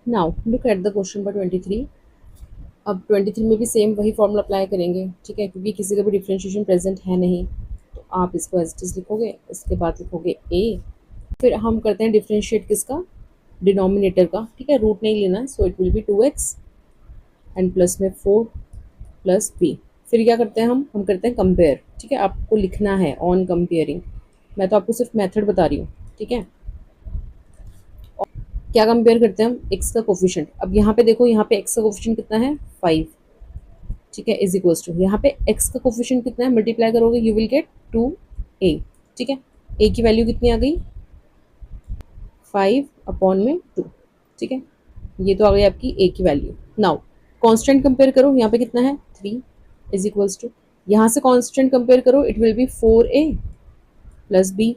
Now look at the question number 23। अब 23 में भी सेम वही फॉर्मूला अप्लाई करेंगे, ठीक है, क्योंकि किसी का भी डिफ्रेंशिएशन प्रेजेंट है नहीं। तो आप इसको एज इट इज लिखोगे, इसके बाद लिखोगे ए। फिर हम करते हैं डिफ्रेंशिएट किसका, डिनोमिनेटर का, ठीक है, रूट नहीं लेना है। सो it will B 2x and plus में 4 प्लस बी। फिर क्या करते हैं हम करते हैं कंपेयर, ठीक है, आपको लिखना है ऑन कंपेयरिंग। मैं तो आपको सिर्फ मेथड बता रही हूँ, ठीक है। क्या कंपेयर करते हैं हम, एक्स का कोफिशिएंट। अब यहाँ पे देखो, यहाँ पे एक्स का कोफिशिएंट कितना है 5, ठीक है, इज इक्वल्स टू, यहाँ पे एक्स का कोफिशिएंट कितना है, मल्टीप्लाई करोगे यू विल गेट 2a, ठीक है। ए की वैल्यू कितनी आ गई 5 अपॉन में 2, ठीक है, ये तो आ गई आपकी ए की वैल्यू। नाउ कांस्टेंट कंपेयर करो, यहाँ पे कितना है 3 इज इक्वल्स टू, यहाँ से कांस्टेंट कंपेयर करो, it will be 4a plus b.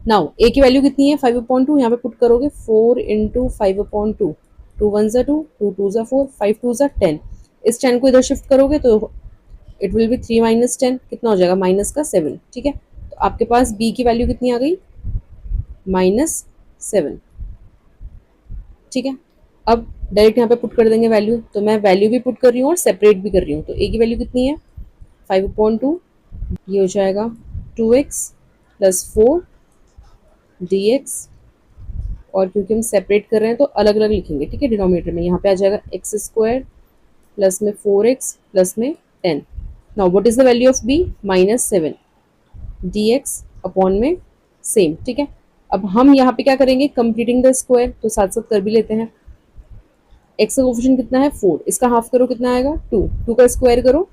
Now a की वैल्यू कितनी है 5/2, यहाँ पे पुट करोगे 4 इंटू 5/2, 2 1 ज़ा 2, 2 2 ज़ा 4, 5 2 ज़ा 10। इस 10 को इधर शिफ्ट करोगे तो इट विल बी 3 माइनस 10, कितना हो जाएगा माइनस का 7, ठीक है। तो आपके पास बी की वैल्यू कितनी आ गई -7, ठीक है। अब डायरेक्ट यहाँ पे पुट कर देंगे वैल्यू, तो मैं वैल्यू भी पुट कर रही हूँ और सेपरेट भी कर रही हूँ। तो ए की वैल्यू कितनी है 5/2, ये हो जाएगा 2x प्लस 4 dx। और क्योंकि हम सेपरेट कर रहे हैं तो अलग अलग लिखेंगे, ठीक है, डिनोमिनेटर में। यहाँ पे आ जाएगा x² प्लस में 4x प्लस में 10। Now what is the value of b -7 dx upon में सेम, ठीक है। अब हम यहाँ पे क्या करेंगे, कंप्लीटिंग द स्क्वायर, तो साथ साथ कर भी लेते हैं। x का कोफिशिएंट कितना है 4, इसका हाफ करो कितना आएगा 2, 2 का स्क्वायर करो,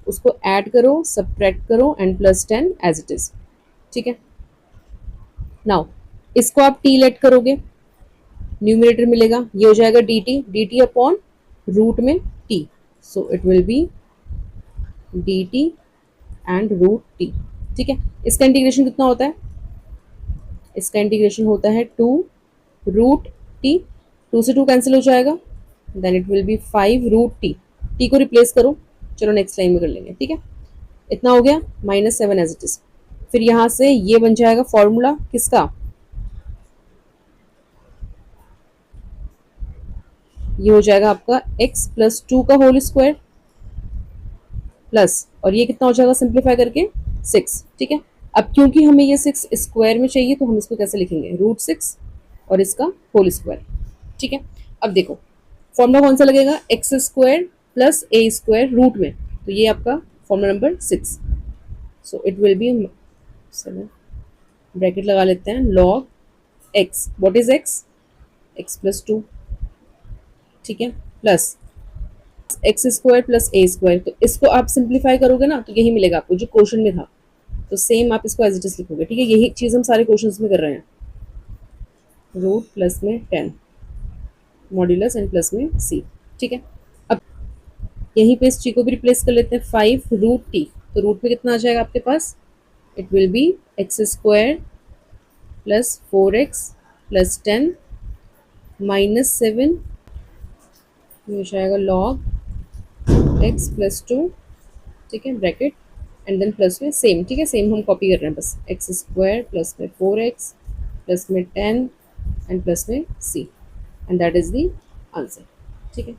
उसको ऐड करो, सब्ट्रैक्ट करो and plus 10 as it is, ठीक है। नाउ इसको आप t लेट करोगे, न्यूमिनेटर मिलेगा, ये हो जाएगा dt अपॉन रूट में t। So it will be dt and root t, ठीक है। इसका इंटीग्रेशन कितना होता है, इसका इंटीग्रेशन होता है 2 रूट t, 2 से 2 कैंसिल हो जाएगा, then it will be 5 root t। t को रिप्लेस करो, चलो नेक्स्ट लाइन में कर लेंगे, ठीक है। इतना हो गया -7 एज इट इज। फिर यहाँ से ये बन जाएगा फॉर्मूला किसका, ये हो जाएगा आपका x प्लस 2 का होल स्क्वायर प्लस, और ये कितना हो जाएगा सिंप्लीफाई करके 6, ठीक है। अब क्योंकि हमें ये 6 स्क्वायर में चाहिए तो हम इसको कैसे लिखेंगे, √6 और इसका होल स्क्वायर, ठीक है। अब देखो फॉर्मूला कौन सा लगेगा, x² प्लस a² रूट में, तो ये आपका formula number 6। So it will B 7, bracket लगा लेते हैं, log x, what is x plus 2, ठीक है, प्लस x² प्लस a²। तो इसको आप सिंप्लीफाई करोगे ना तो यही मिलेगा आपको जो क्वेश्चन में था, तो सेम आप इसको एज इट इज लिखोगे, ठीक है। यही चीज़ हम सारे क्वेश्चंस में कर रहे हैं, रूट प्लस में 10 मॉड्यूलस एंड प्लस में c, ठीक है। अब यहीं पे इस ची को भी रिप्लेस कर लेते हैं, 5 रूट t, तो रूट में कितना आ जाएगा आपके पास, it will be x² plus 4x plus 10 -7, ये हो जाएगा log x प्लस 2, ठीक है, ब्रैकेट एंड देन प्लस में सेम, ठीक है, सेम हम कॉपी कर रहे हैं बस, x² प्लस में 4x प्लस में 10 एंड प्लस में c, and that is the answer, ठीक है।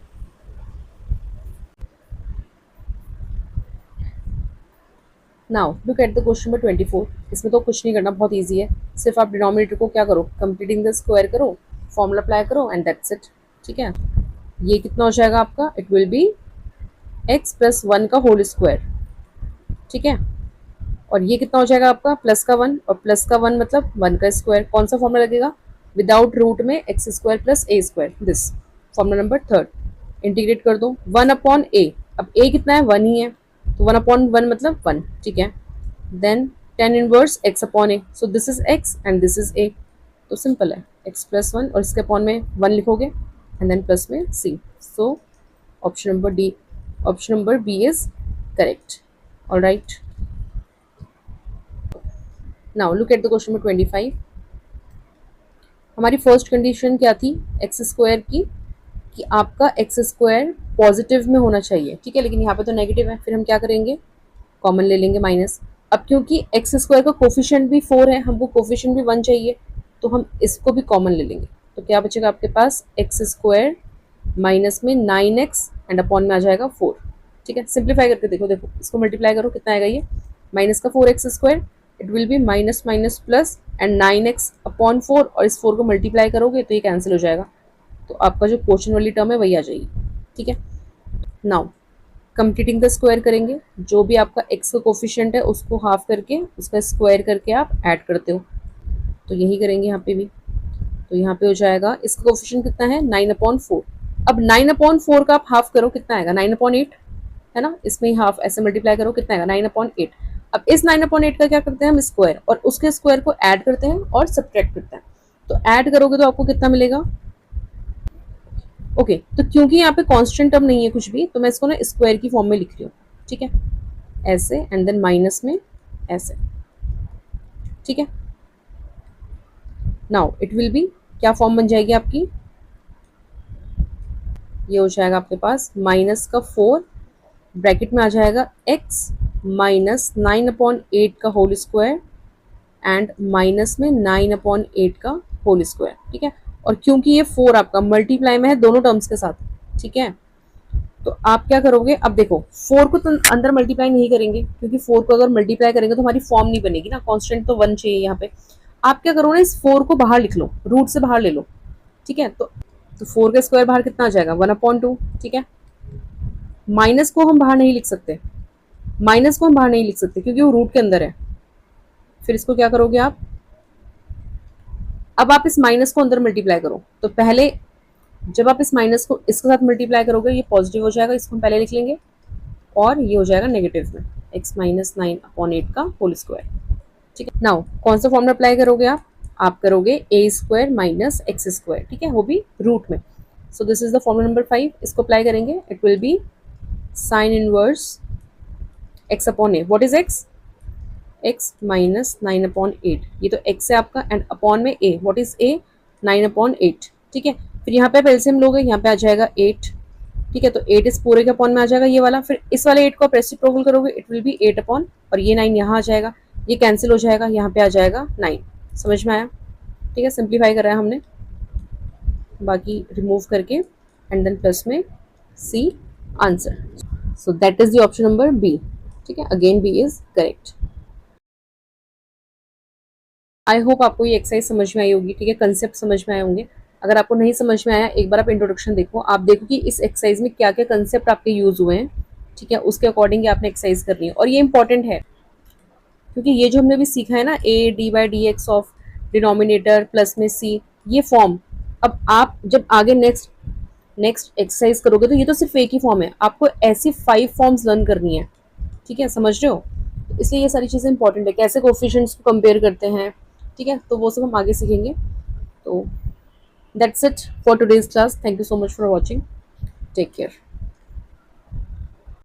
Now look at the question number 24। इसमें तो कुछ नहीं करना, बहुत ईजी है, सिर्फ आप डिनोमिनेटर को क्या करो, कंप्लीटिंग द स्क्वायर करो, फॉर्मूला अप्लाई करो एंड दैट्स इट, ठीक है। ये कितना हो जाएगा आपका, it will B x plus 1 का होल स्क्वायर, ठीक है, और ये कितना हो जाएगा आपका प्लस का 1, और प्लस का 1 मतलब 1 का स्क्वायर। कौन सा फॉर्मूला लगेगा, विदाउट रूट में x² plus a², this formula number 3। Integrate कर दो 1 अपॉन a, अब a कितना है 1 ही है, तो 1 अपॉन 1 मतलब 1, ठीक है। Then 10 inverse x upon a, so this is x and this is a, तो सिंपल है, x प्लस 1 और इसके अपॉन में 1 लिखोगे एंड देन प्लस में c। So option number D, option number B is correct, alright. Now look at the question number 25। हमारी first condition क्या थी x² की, कि आपका x² पॉजिटिव में होना चाहिए, ठीक है, लेकिन यहाँ पे तो नेगेटिव है, फिर हम क्या करेंगे, कॉमन ले लेंगे माइनस। अब क्योंकि x² का कोफिशिएंट भी 4 है, हमको कोफिशिएंट भी 1 चाहिए, तो हम इसको भी कॉमन ले लेंगे। तो क्या बचेगा आपके पास, एक्स स्क्वायर माइनस में 9x एंड अपॉन में आ जाएगा 4। ठीक है, सिंप्लीफाई करके देखो, देखो इसको मल्टीप्लाई करो, कितना आएगा ये, माइनस का 4x square, it will B minus minus plus and 9x upon 4, और इस 4 को मल्टीप्लाई करोगे तो ये कैंसिल हो जाएगा, तो आपका जो क्वेश्चन वाली टर्म है वही आ जाएगी। ठीक है, नाउ कंप्लीटिंग द स्क्वायर करेंगे, जो भी आपका x का कोफिशिएंट है उसको हाफ करके उसका स्क्वायर करके आप ऐड करते हो, तो यही करेंगे यहाँ पे भी। तो यहाँ पे हो जाएगा, इसका कोफिशिएंट कितना है, 9/4। अब 9/4 का आप हाफ करो, कितना आएगा, 9/8 है ना, इसमें ही हाफ ऐसे मल्टीप्लाई करो, कितना आएगा, 9/8। अब इस 9/8 का क्या करते हैं हम, स्क्वायर, और उसके स्क्वायर को ऐड करते हैं और सब्ट्रैक्ट करते हैं, तो ऐड करोगे तो आपको कितना मिलेगा। ओके, तो क्योंकि यहाँ पे कांस्टेंट टर्म नहीं है कुछ भी, तो मैं इसको ना स्क्वायर की फॉर्म में लिख रही हूँ। ठीक है, ऐसे एंड देन माइनस में ऐसे। ठीक है, नाउ इट विल बी, क्या फॉर्म बन जाएगी आपकी, ये हो जाएगा आपके पास माइनस का 4 ब्रैकेट में आ जाएगा x माइनस 9/8 का होल स्क्वायर एंड माइनस में 9/8 का होल स्क्वायर। ठीक है, और क्योंकि ये 4 आपका मल्टीप्लाई में है दोनों टर्म्स के साथ, ठीक है, तो आप क्या करोगे, अब देखो 4 को तो अंदर मल्टीप्लाई नहीं करेंगे, क्योंकि 4 को अगर मल्टीप्लाई करेंगे तो हमारी फॉर्म नहीं बनेगी ना, कांस्टेंट तो 1 चाहिए यहाँ पे। आप क्या करो ना, इस 4 को बाहर लिख लो, रूट से बाहर ले लो। ठीक है, तो 4 का स्क्वायर बाहर कितना आ जाएगा, 1/2। ठीक है, माइनस को हम बाहर नहीं लिख सकते, माइनस को हम बाहर नहीं लिख सकते क्योंकि वो रूट के अंदर है। फिर इसको क्या करोगे आप, अब आप इस माइनस को अंदर मल्टीप्लाई करो, तो पहले जब आप इस माइनस को इसके साथ मल्टीप्लाई करोगे ये पॉजिटिव हो जाएगा, इसको हम पहले लिख लेंगे, और ये हो जाएगा नेगेटिव में, x माइनस 9/8 का होल स्क्वायर। ठीक है, नाउ कौन सा फॉर्मूला अप्लाई करोगे आप करोगे a square minus x square. ठीक है, वो भी रूट में। सो this is the formula number 5, इसको अप्लाई करेंगे, it will B sine inverse x upon a। What is x, x minus 9/8, ये तो x है आपका, एंड अपॉन में a, व्हाट इज a, 9/8। ठीक है, फिर यहाँ पे आप एलसीएम लोगे, यहाँ पे आ जाएगा 8। ठीक है, तो 8 इस पूरे के अपॉन में आ जाएगा ये वाला, फिर इस वाले 8 को आप रेसिप्रोकल करोगे, इट विल बी 8 अपॉन, और ये 9 यहाँ आ जाएगा, ये कैंसिल हो जाएगा, यहाँ पे आ जाएगा 9। समझ में आया। ठीक है, सिंप्लीफाई कर रहा है हमने, बाकी रिमूव करके एंड देन प्लस में C answer. So that is the option number B. ठीक है, again B is correct. I hope आपको ये एक्सरसाइज समझ में आई होगी। ठीक है, कंसेप्ट समझ में आए होंगे। अगर आपको नहीं समझ में आया, एक बार आप इंट्रोडक्शन देखो, आप देखो कि इस एक्सरसाइज में क्या क्या कंसेप्ट आपके यूज हुए हैं। ठीक है, उसके अकॉर्डिंग आपने एक्सरसाइज करनी है, और ये इंपॉर्टेंट है क्योंकि ये जो हमने भी सीखा है ना, a d/dx of denominator plus में c, ये फॉर्म अब आप जब आगे नेक्स्ट एक्सरसाइज करोगे तो ये तो सिर्फ एक ही फॉर्म है, आपको ऐसी 5 फॉर्म्स लर्न करनी है। ठीक है, समझ रहे हो, इसलिए ये सारी चीज़ें इंपॉर्टेंट है, कैसे कोफिशिएंट्स को कंपेयर करते हैं। ठीक है, तो वो सब हम आगे सीखेंगे। तो that's it for today's class, thank you so much for watching, take care.